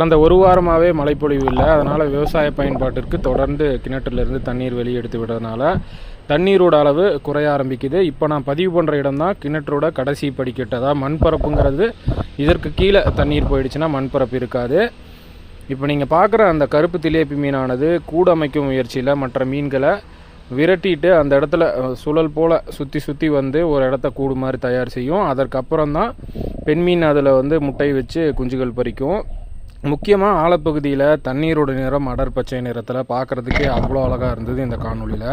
கடந்த ஒரு வாரமாகவே மழைப்பொழிவு இல்லை. அதனால் விவசாய பயன்பாட்டிற்கு தொடர்ந்து கிணற்றிலிருந்து தண்ணீர் வெளியே எடுத்து விடுறதுனால தண்ணீரோட அளவு குறைய ஆரம்பிக்குது. இப்போ நான் பதிவு பண்ணுற இடம் தான் கிணற்றோட கடைசி படிக்கட்டு. அதாவது மண்பரப்புங்கிறது இதற்கு கீழே தண்ணீர் போயிடுச்சுன்னா மண்பரப்பு இருக்காது. இப்போ நீங்கள் பார்க்குற அந்த கருப்பு திலேப்பி மீனானது கூடு அமைக்கும் முயற்சியில் மற்ற மீன்களை விரட்டிட்டு அந்த இடத்துல சுழல் போல் சுற்றி வந்து ஒரு இடத்த கூடு மாதிரி தயார் செய்யும். அதற்கப்புறம் தான் பெண் மீன் அதில் முட்டை வச்சு குஞ்சுகள் பறிக்கும். முக்கியமாக ஆழப்பகுதியில் தண்ணீரோட நிறம் அடர் பச்சை நிறத்தில் பார்க்குறதுக்கே அவ்வளோ அழகாக இருந்தது இந்த காணொலியில்.